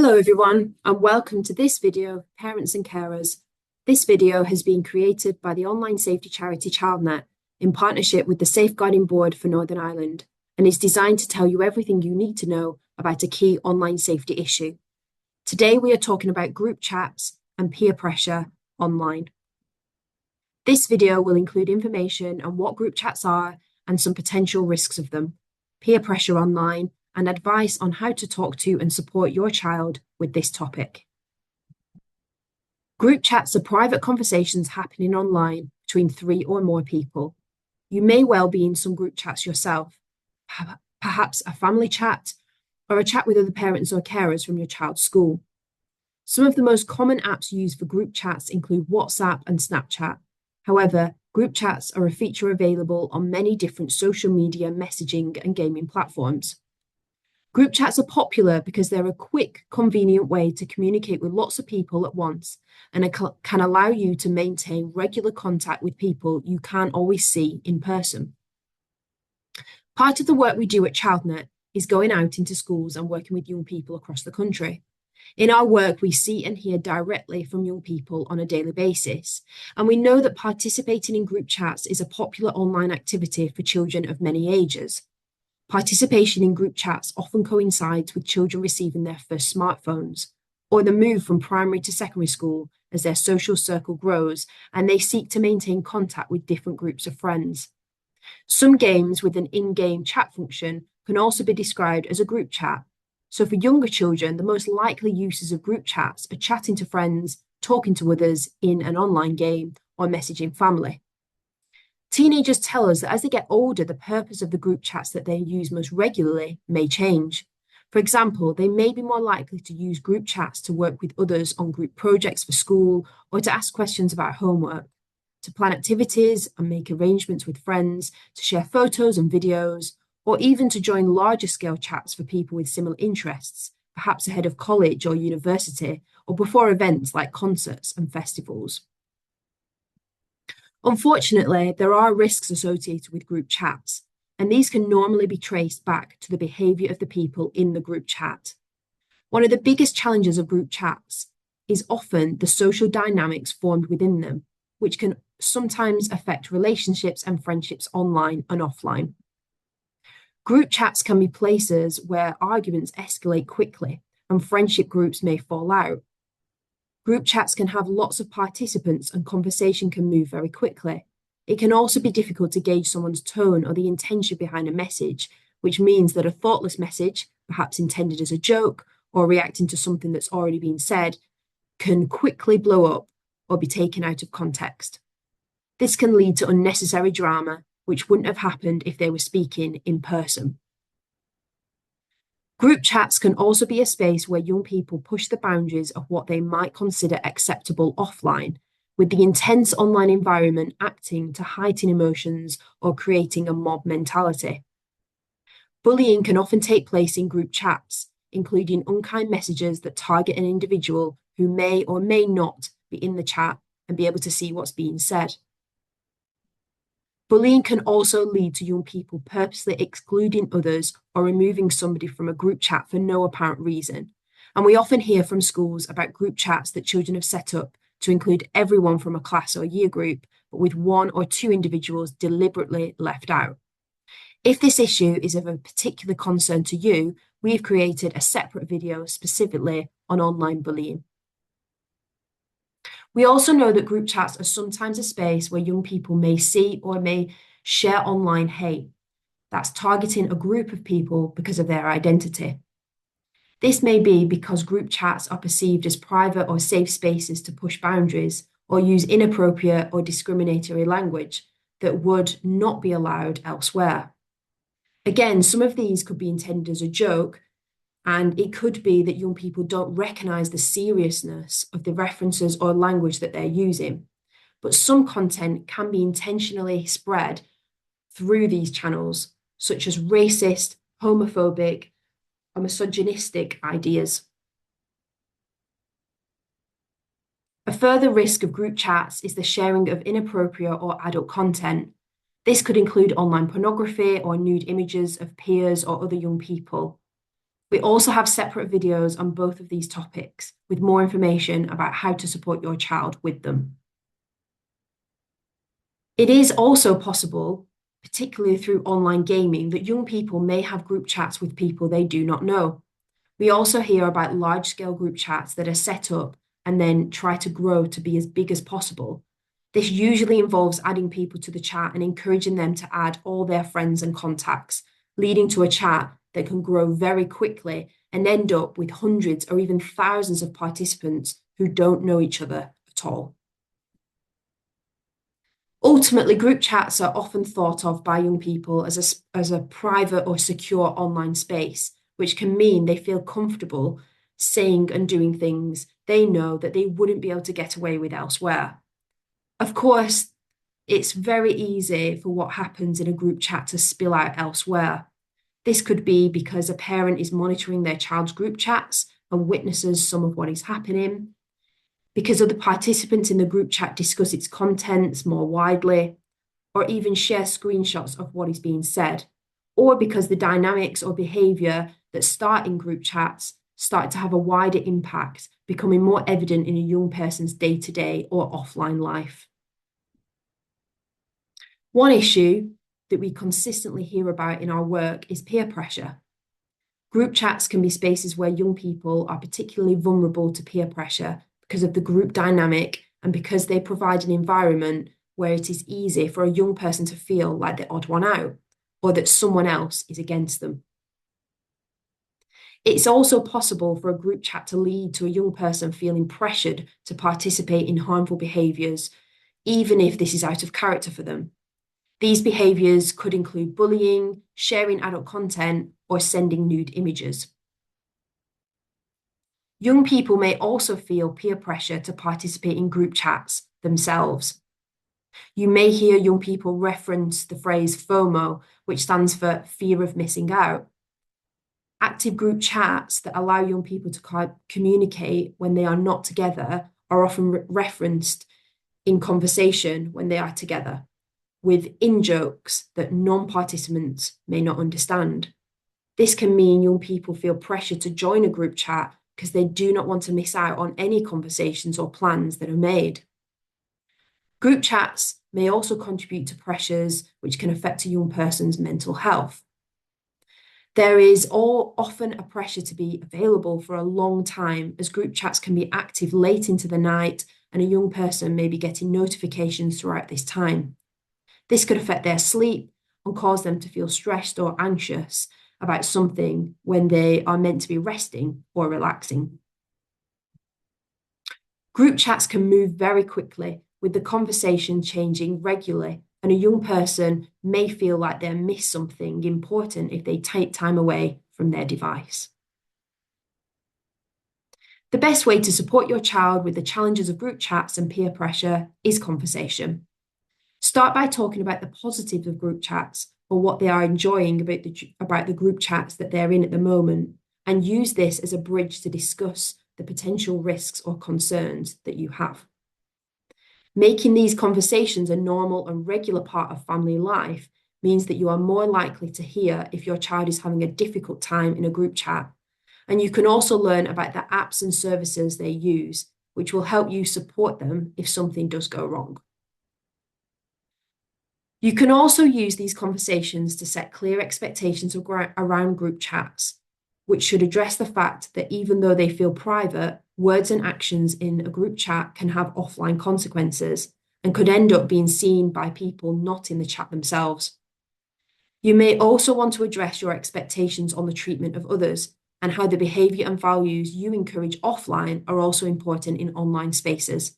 Hello everyone, and welcome to this video, Parents and Carers. This video has been created by the online safety charity ChildNet in partnership with the Safeguarding Board for Northern Ireland and is designed to tell you everything you need to know about a key online safety issue. Today we are talking about group chats and peer pressure online. This video will include information on what group chats are and some potential risks of them, peer pressure online, and advice on how to talk to and support your child with this topic. Group chats are private conversations happening online between 3 or more people. You may well be in some group chats yourself, perhaps a family chat or a chat with other parents or carers from your child's school. Some of the most common apps used for group chats include WhatsApp and Snapchat. However, group chats are a feature available on many different social media, messaging, and gaming platforms. Group chats are popular because they're a quick, convenient way to communicate with lots of people at once and can allow you to maintain regular contact with people you can't always see in person. Part of the work we do at ChildNet is going out into schools and working with young people across the country. In our work, we see and hear directly from young people on a daily basis, and we know that participating in group chats is a popular online activity for children of many ages. Participation in group chats often coincides with children receiving their first smartphones or the move from primary to secondary school as their social circle grows and they seek to maintain contact with different groups of friends. Some games with an in-game chat function can also be described as a group chat. So for younger children, the most likely uses of group chats are chatting to friends, talking to others in an online game, or messaging family. Teenagers tell us that as they get older, the purpose of the group chats that they use most regularly may change. For example, they may be more likely to use group chats to work with others on group projects for school or to ask questions about homework, to plan activities and make arrangements with friends, to share photos and videos, or even to join larger scale chats for people with similar interests, perhaps ahead of college or university, or before events like concerts and festivals. Unfortunately, there are risks associated with group chats, and these can normally be traced back to the behaviour of the people in the group chat. One of the biggest challenges of group chats is often the social dynamics formed within them, which can sometimes affect relationships and friendships online and offline. Group chats can be places where arguments escalate quickly and friendship groups may fall out. Group chats can have lots of participants and conversation can move very quickly. It can also be difficult to gauge someone's tone or the intention behind a message, which means that a thoughtless message, perhaps intended as a joke or reacting to something that's already been said, can quickly blow up or be taken out of context. This can lead to unnecessary drama, which wouldn't have happened if they were speaking in person. Group chats can also be a space where young people push the boundaries of what they might consider acceptable offline, with the intense online environment acting to heighten emotions or creating a mob mentality. Bullying can often take place in group chats, including unkind messages that target an individual who may or may not be in the chat and be able to see what's being said. Bullying can also lead to young people purposely excluding others or removing somebody from a group chat for no apparent reason. And we often hear from schools about group chats that children have set up to include everyone from a class or year group, but with 1 or 2 individuals deliberately left out. If this issue is of a particular concern to you, we've created a separate video specifically on online bullying. We also know that group chats are sometimes a space where young people may see or may share online hate. That's targeting a group of people because of their identity. This may be because group chats are perceived as private or safe spaces to push boundaries or use inappropriate or discriminatory language that would not be allowed elsewhere. Again, some of these could be intended as a joke, and it could be that young people don't recognise the seriousness of the references or language that they're using. But some content can be intentionally spread through these channels, such as racist, homophobic, or misogynistic ideas. A further risk of group chats is the sharing of inappropriate or adult content. This could include online pornography or nude images of peers or other young people. We also have separate videos on both of these topics with more information about how to support your child with them. It is also possible, particularly through online gaming, that young people may have group chats with people they do not know. We also hear about large-scale group chats that are set up and then try to grow to be as big as possible. This usually involves adding people to the chat and encouraging them to add all their friends and contacts, leading to a chat that can grow very quickly and end up with hundreds or even thousands of participants who don't know each other at all. Ultimately, group chats are often thought of by young people as a private or secure online space, which can mean they feel comfortable saying and doing things they know that they wouldn't be able to get away with elsewhere. Of course, it's very easy for what happens in a group chat to spill out elsewhere. This could be because a parent is monitoring their child's group chats and witnesses some of what is happening, because other participants in the group chat discuss its contents more widely, or even share screenshots of what is being said, or because the dynamics or behaviour that start in group chats start to have a wider impact, becoming more evident in a young person's day-to-day or offline life. One issue that we consistently hear about in our work is peer pressure. Group chats can be spaces where young people are particularly vulnerable to peer pressure because of the group dynamic and because they provide an environment where it is easy for a young person to feel like the odd one out or that someone else is against them. It's also possible for a group chat to lead to a young person feeling pressured to participate in harmful behaviours, even if this is out of character for them. These behaviours could include bullying, sharing adult content, or sending nude images. Young people may also feel peer pressure to participate in group chats themselves. You may hear young people reference the phrase FOMO, which stands for fear of missing out. Active group chats that allow young people to communicate when they are not together are often referenced in conversation when they are together, with in-jokes that non-participants may not understand. This can mean young people feel pressure to join a group chat because they do not want to miss out on any conversations or plans that are made. Group chats may also contribute to pressures which can affect a young person's mental health. There is often a pressure to be available for a long time, as group chats can be active late into the night and a young person may be getting notifications throughout this time. This could affect their sleep and cause them to feel stressed or anxious about something when they are meant to be resting or relaxing. Group chats can move very quickly, with the conversation changing regularly, and a young person may feel like they missed something important if they take time away from their device. The best way to support your child with the challenges of group chats and peer pressure is conversation. Start by talking about the positives of group chats or what they are enjoying about the group chats that they're in at the moment, and use this as a bridge to discuss the potential risks or concerns that you have. Making these conversations a normal and regular part of family life means that you are more likely to hear if your child is having a difficult time in a group chat, and you can also learn about the apps and services they use, which will help you support them if something does go wrong. You can also use these conversations to set clear expectations around group chats, which should address the fact that even though they feel private, words and actions in a group chat can have offline consequences and could end up being seen by people not in the chat themselves. You may also want to address your expectations on the treatment of others and how the behaviour and values you encourage offline are also important in online spaces.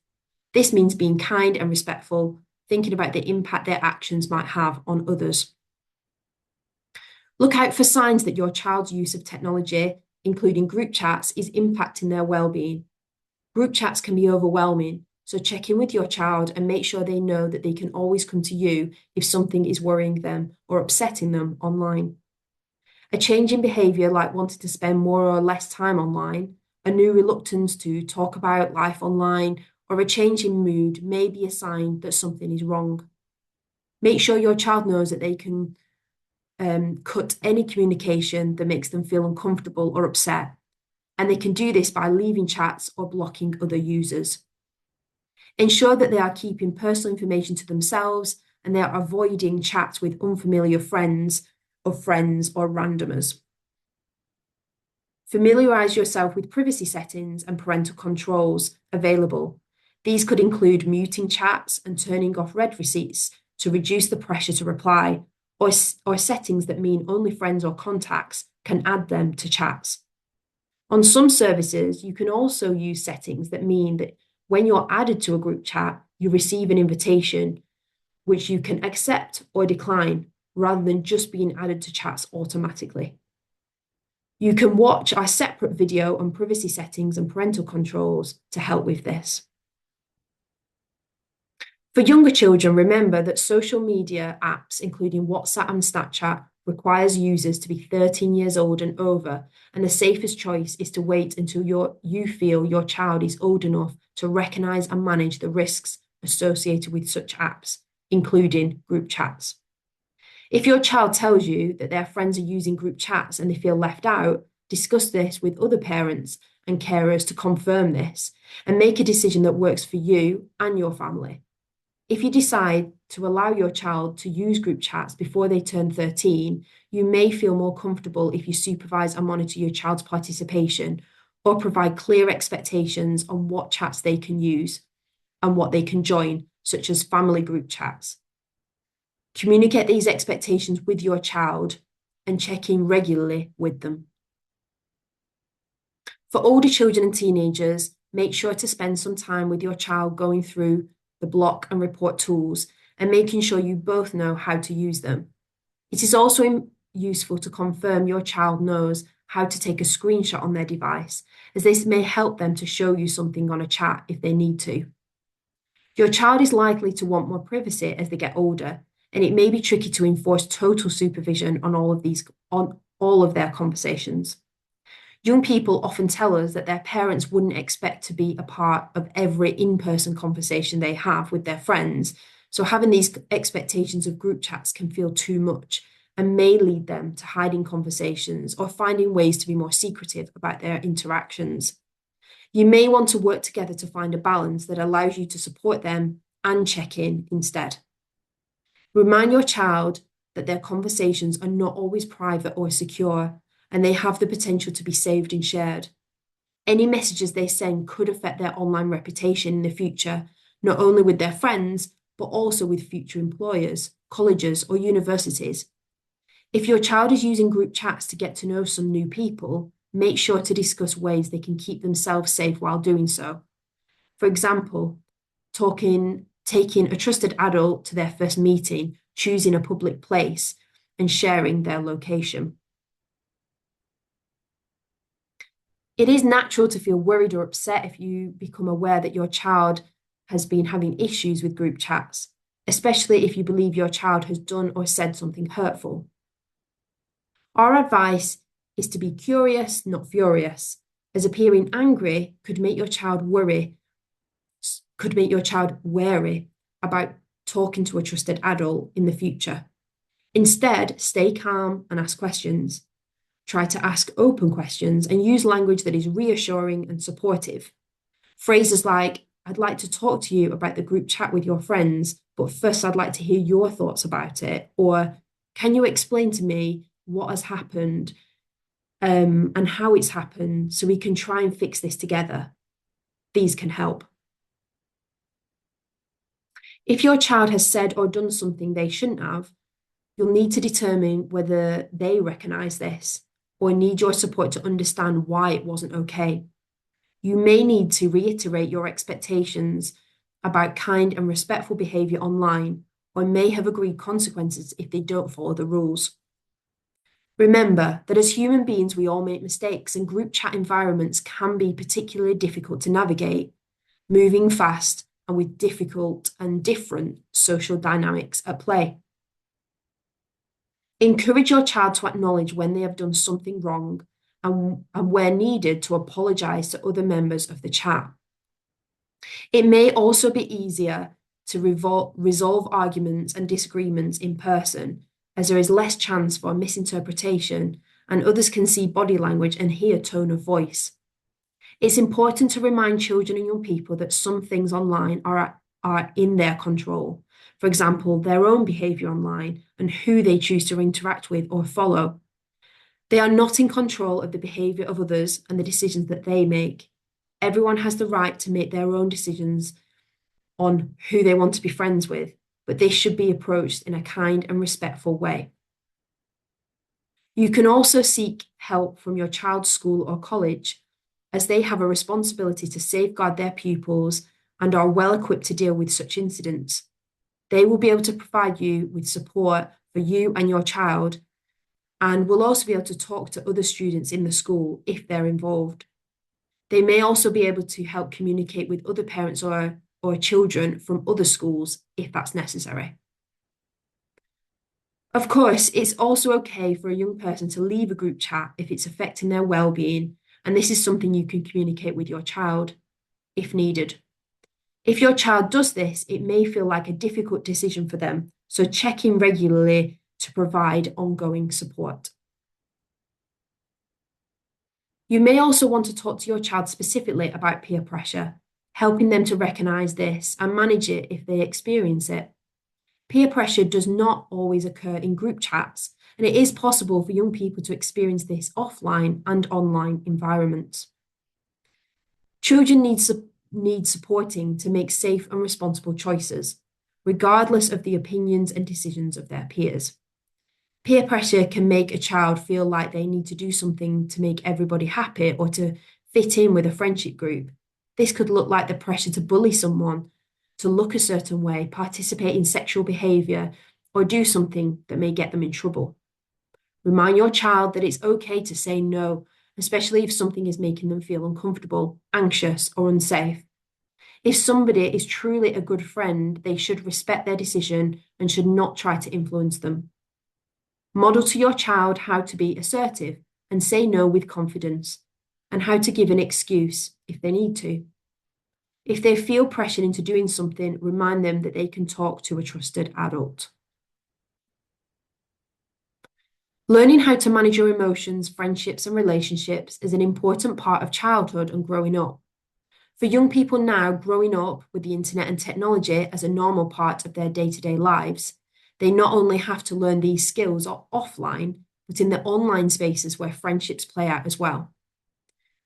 This means being kind and respectful, thinking about the impact their actions might have on others. Look out for signs that your child's use of technology, including group chats, is impacting their well-being. Group chats can be overwhelming, so check in with your child and make sure they know that they can always come to you if something is worrying them or upsetting them online. A change in behaviour, like wanting to spend more or less time online, a new reluctance to talk about life online, or a change in mood may be a sign that something is wrong. Make sure your child knows that they can cut any communication that makes them feel uncomfortable or upset. And they can do this by leaving chats or blocking other users. Ensure that they are keeping personal information to themselves and they are avoiding chats with unfamiliar friends or randomers. Familiarise yourself with privacy settings and parental controls available. These could include muting chats and turning off read receipts to reduce the pressure to reply, or settings that mean only friends or contacts can add them to chats. On some services, you can also use settings that mean that when you're added to a group chat, you receive an invitation which you can accept or decline rather than just being added to chats automatically. You can watch our separate video on privacy settings and parental controls to help with this. For younger children, remember that social media apps, including WhatsApp and Snapchat, requires users to be 13 years old and over, and the safest choice is to wait until you feel your child is old enough to recognise and manage the risks associated with such apps, including group chats. If your child tells you that their friends are using group chats and they feel left out, discuss this with other parents and carers to confirm this and make a decision that works for you and your family. If you decide to allow your child to use group chats before they turn 13, you may feel more comfortable if you supervise and monitor your child's participation or provide clear expectations on what chats they can use and what they can join, such as family group chats. Communicate these expectations with your child and check in regularly with them. For older children and teenagers, make sure to spend some time with your child going through the block and report tools and making sure you both know how to use them. It is also useful to confirm your child knows how to take a screenshot on their device, as this may help them to show you something on a chat if they need to. Your child is likely to want more privacy as they get older, and it may be tricky to enforce total supervision on all of their conversations. Young people often tell us that their parents wouldn't expect to be a part of every in-person conversation they have with their friends, so having these expectations of group chats can feel too much and may lead them to hiding conversations or finding ways to be more secretive about their interactions. You may want to work together to find a balance that allows you to support them and check in instead. Remind your child that their conversations are not always private or secure, and they have the potential to be saved and shared. Any messages they send could affect their online reputation in the future, not only with their friends, but also with future employers, colleges, or universities. If your child is using group chats to get to know some new people, make sure to discuss ways they can keep themselves safe while doing so. For example, taking a trusted adult to their first meeting, choosing a public place, and sharing their location. It is natural to feel worried or upset if you become aware that your child has been having issues with group chats, especially if you believe your child has done or said something hurtful. Our advice is to be curious, not furious, as appearing angry could make your child wary about talking to a trusted adult in the future. Instead, stay calm and ask questions. Try to ask open questions and use language that is reassuring and supportive. Phrases like, I'd like to talk to you about the group chat with your friends, but first I'd like to hear your thoughts about it. Or, can you explain to me what has happened and how it's happened so we can try and fix this together? These can help. If your child has said or done something they shouldn't have, you'll need to determine whether they recognise this or need your support to understand why it wasn't okay. You may need to reiterate your expectations about kind and respectful behaviour online, or may have agreed consequences if they don't follow the rules. Remember that as human beings, we all make mistakes, and group chat environments can be particularly difficult to navigate, moving fast and with difficult and different social dynamics at play. Encourage your child to acknowledge when they have done something wrong and where needed to apologise to other members of the chat. It may also be easier to resolve arguments and disagreements in person, as there is less chance for misinterpretation and others can see body language and hear tone of voice. It's important to remind children and young people that some things online are in their control. For example, their own behaviour online and who they choose to interact with or follow. They are not in control of the behaviour of others and the decisions that they make. Everyone has the right to make their own decisions on who they want to be friends with, but this should be approached in a kind and respectful way. You can also seek help from your child's school or college, as they have a responsibility to safeguard their pupils and are well equipped to deal with such incidents. They will be able to provide you with support for you and your child, and will also be able to talk to other students in the school if they're involved. They may also be able to help communicate with other parents or children from other schools if that's necessary. Of course, it's also okay for a young person to leave a group chat if it's affecting their well-being, and this is something you can communicate with your child if needed. If your child does this, it may feel like a difficult decision for them, so check in regularly to provide ongoing support. You may also want to talk to your child specifically about peer pressure, helping them to recognise this and manage it if they experience it. Peer pressure does not always occur in group chats, and it is possible for young people to experience this offline and online environments. Children need supporting to make safe and responsible choices, regardless of the opinions and decisions of their peers. Peer pressure can make a child feel like they need to do something to make everybody happy or to fit in with a friendship group. This could look like the pressure to bully someone, to look a certain way, participate in sexual behaviour, or do something that may get them in trouble. Remind your child that it's okay to say no, especially if something is making them feel uncomfortable, anxious, or unsafe. If somebody is truly a good friend, they should respect their decision and should not try to influence them. Model to your child how to be assertive and say no with confidence, and how to give an excuse if they need to. If they feel pressured into doing something, remind them that they can talk to a trusted adult. Learning how to manage your emotions, friendships, and relationships is an important part of childhood and growing up. For young people now growing up with the internet and technology as a normal part of their day-to-day lives, they not only have to learn these skills offline, but in the online spaces where friendships play out as well.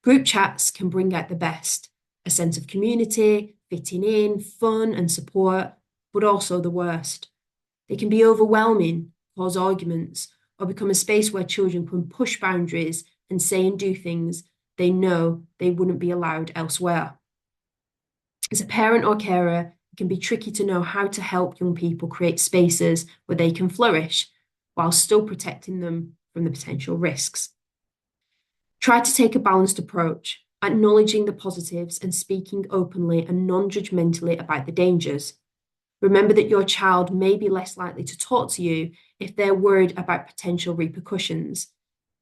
Group chats can bring out the best, a sense of community, fitting in, fun and support, but also the worst. They can be overwhelming, cause arguments, or become a space where children can push boundaries and say and do things they know they wouldn't be allowed elsewhere. As a parent or carer, it can be tricky to know how to help young people create spaces where they can flourish while still protecting them from the potential risks. Try to take a balanced approach, acknowledging the positives and speaking openly and non-judgmentally about the dangers. Remember that your child may be less likely to talk to you if they're worried about potential repercussions,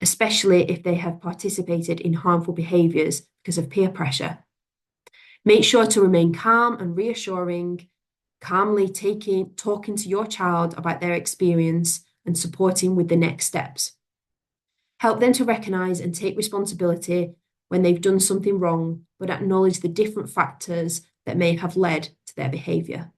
especially if they have participated in harmful behaviours because of peer pressure. Make sure to remain calm and reassuring, calmly talking to your child about their experience and supporting with the next steps. Help them to recognise and take responsibility when they've done something wrong, but acknowledge the different factors that may have led to their behaviour.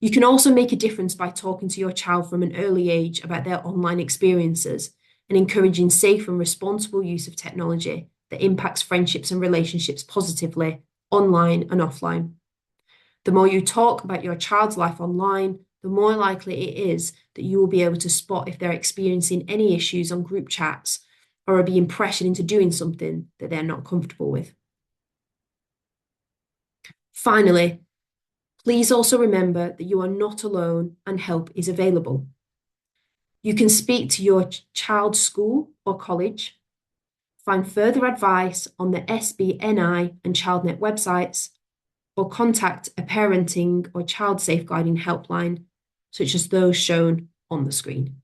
You can also make a difference by talking to your child from an early age about their online experiences and encouraging safe and responsible use of technology that impacts friendships and relationships positively, online and offline. The more you talk about your child's life online, the more likely it is that you will be able to spot if they're experiencing any issues on group chats or are being pressured into doing something that they're not comfortable with. Finally, please also remember that you are not alone and help is available. You can speak to your child's school or college, find further advice on the SBNI and ChildNet websites, or contact a parenting or child safeguarding helpline, such as those shown on the screen.